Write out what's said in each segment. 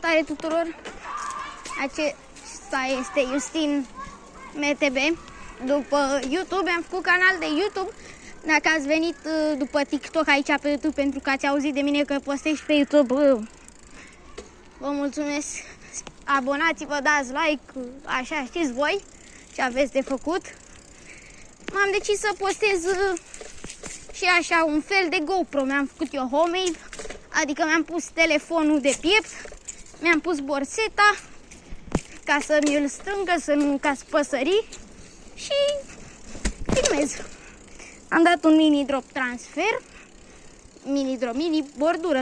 Salutare tuturor! Acesta este Justin MTB. După YouTube, am făcut canal de YouTube. Dacă ați venit după TikTok aici pe YouTube pentru că ați auzit de mine că postez pe YouTube, vă mulțumesc. Abonați-vă, dați like, așa știți voi ce aveți de făcut. M-am decis să postez și așa un fel de GoPro. Mi-am făcut eu homemade, adică mi-am pus telefonul de piept, mi-am pus borseta ca să mi-l strângă, să nu cazi păsării și filmez. Am dat un mini drop transfer, mini bordură,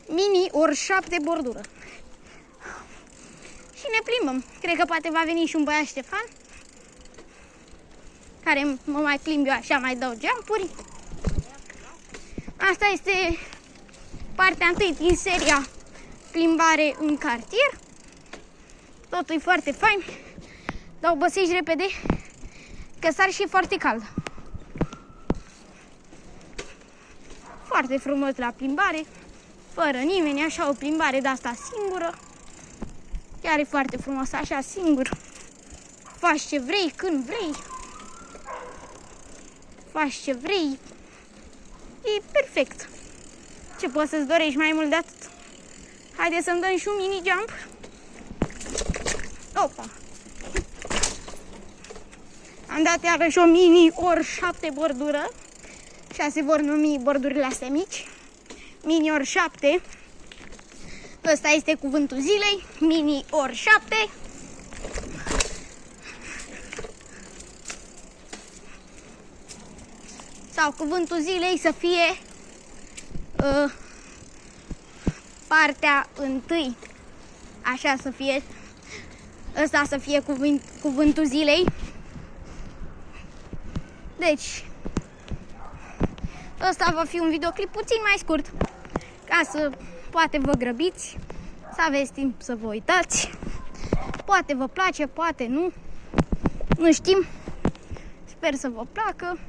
mini ori 7 bordură. Și ne plimbăm. Cred că poate va veni și un băiat Ștefan, care mă mai plimb eu așa, mai dau jumpuri. Asta este partea întâi din seria plimbare în cartier. Totul e foarte fain. Dau băsești repede, că s-ar și foarte cald. Foarte frumos la plimbare, fără nimeni, așa o plimbare de asta singură. Chiar e foarte frumos, așa singur. Faci ce vrei, când vrei. Faci ce vrei. E perfect. Ce poți să-ți dorești mai mult de atât? Haideți să-mi dăm și un mini jump. Opa! Am dat iarăși o mini ori 7 bordură. 6 vor numi bordurile astea mici. Mini ori 7. Ăsta este cuvântul zilei. Mini ori 7. Sau cuvântul zilei să fie partea întâi. Așa să fie. Ăsta să fie cuvântul zilei. Deci, ăsta va fi un videoclip puțin mai scurt, ca să poate vă grăbiți, să aveți timp să vă uitați. Poate vă place, poate nu. Nu știm. Sper să vă placă.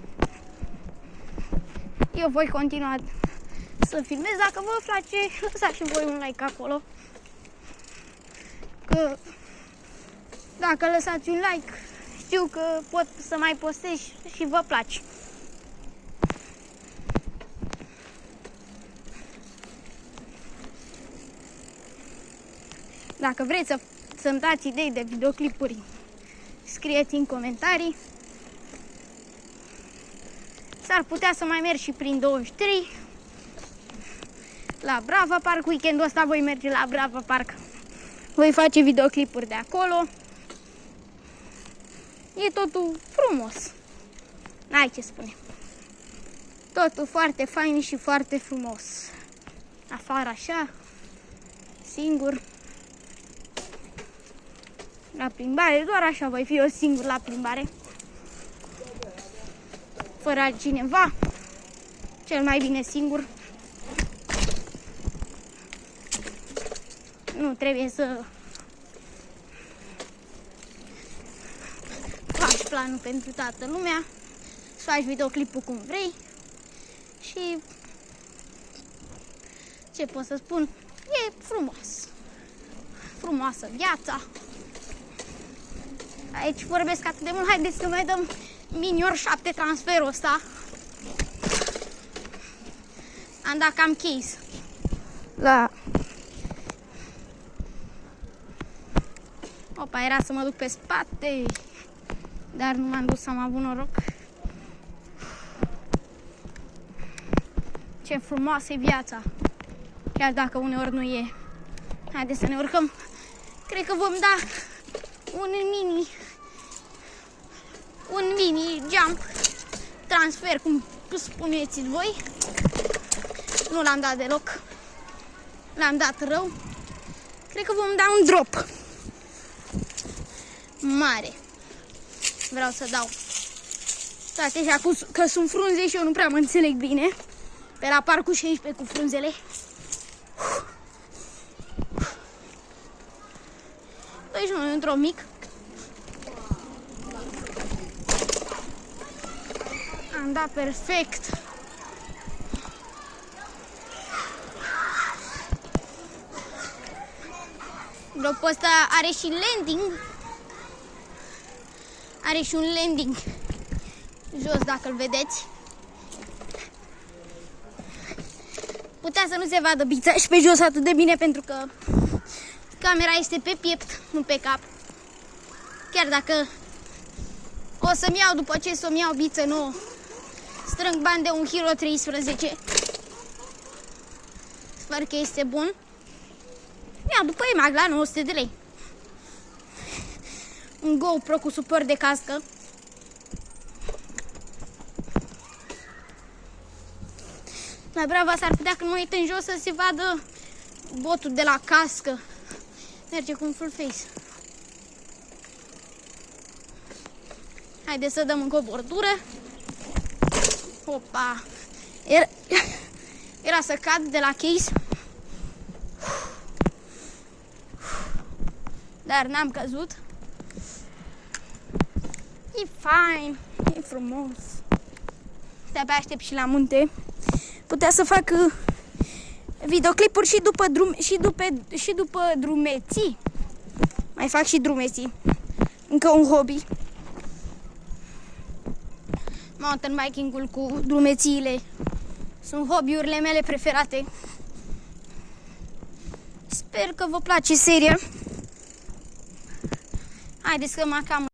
Eu voi continua să filmez. Dacă vă place, lăsați și voi un like acolo. Că dacă lăsați un like, știu că pot să mai postez și vă place. Dacă vreți să-mi dați idei de videoclipuri, scrieți în comentarii. S-ar putea să mai merg și prin 23 la Brava Park. Weekendul ăsta voi merge la Brava Park. Voi face videoclipuri de acolo. E totul frumos. N-ai ce spune. Totul foarte fain și foarte frumos. Afară așa, singur. La plimbare, doar așa voi fi eu singur la plimbare. Fără altcineva. Cel mai bine singur. Nu trebuie să faci planul pentru toată lumea. Să faci videoclipul cum vrei. Și ce pot să spun? E frumos. Frumoasă viața. Aici vorbesc atât de mult. Haideți să mai dăm mini ori 7 transferul ăsta. Am dat cam case la... Opa, era să mă duc pe spate, dar nu m-am dus, am avut noroc. Ce frumoasă e viața, chiar dacă uneori nu e. Haideți să ne urcăm. Cred că vom da un mini jump transfer, cum spuneți voi. Nu l-am dat deloc. L-am dat rău. Cred că vom da un drop mare. Vreau să dau toate așa, că sunt frunze și eu nu prea mă înțeleg bine pe la parcul 16 cu frunzele. Deci nu, într-o mic. Am dat perfect. După ăsta are și landing. Are și un landing jos, dacă îl vedeți. Putea să nu se vadă bița și pe jos atât de bine, pentru că camera este pe piept, nu pe cap. Chiar dacă o să-mi iau, după ce să-mi iau biță nouă, strâng bani de un Hero 13. Sper că este bun. Ia după EMAG la 900 de lei. Un GoPro cu suport de cască. La Brava s-ar putea, când mă uit în jos, să se vadă botul de la cască. Merge cu un full face. Haideți să dăm încă o bordură. Opa! Era să cad de la case. Dar n-am căzut. E fain, e frumos. De-abia aștept și la munte. Putea să fac videoclipuri și după drumeții. Mai fac și drumeții. Încă un hobby. Mountain biking-ul cu drumețiile sunt hobby-urile mele preferate. Sper că vă place seria. Haideți că mă cam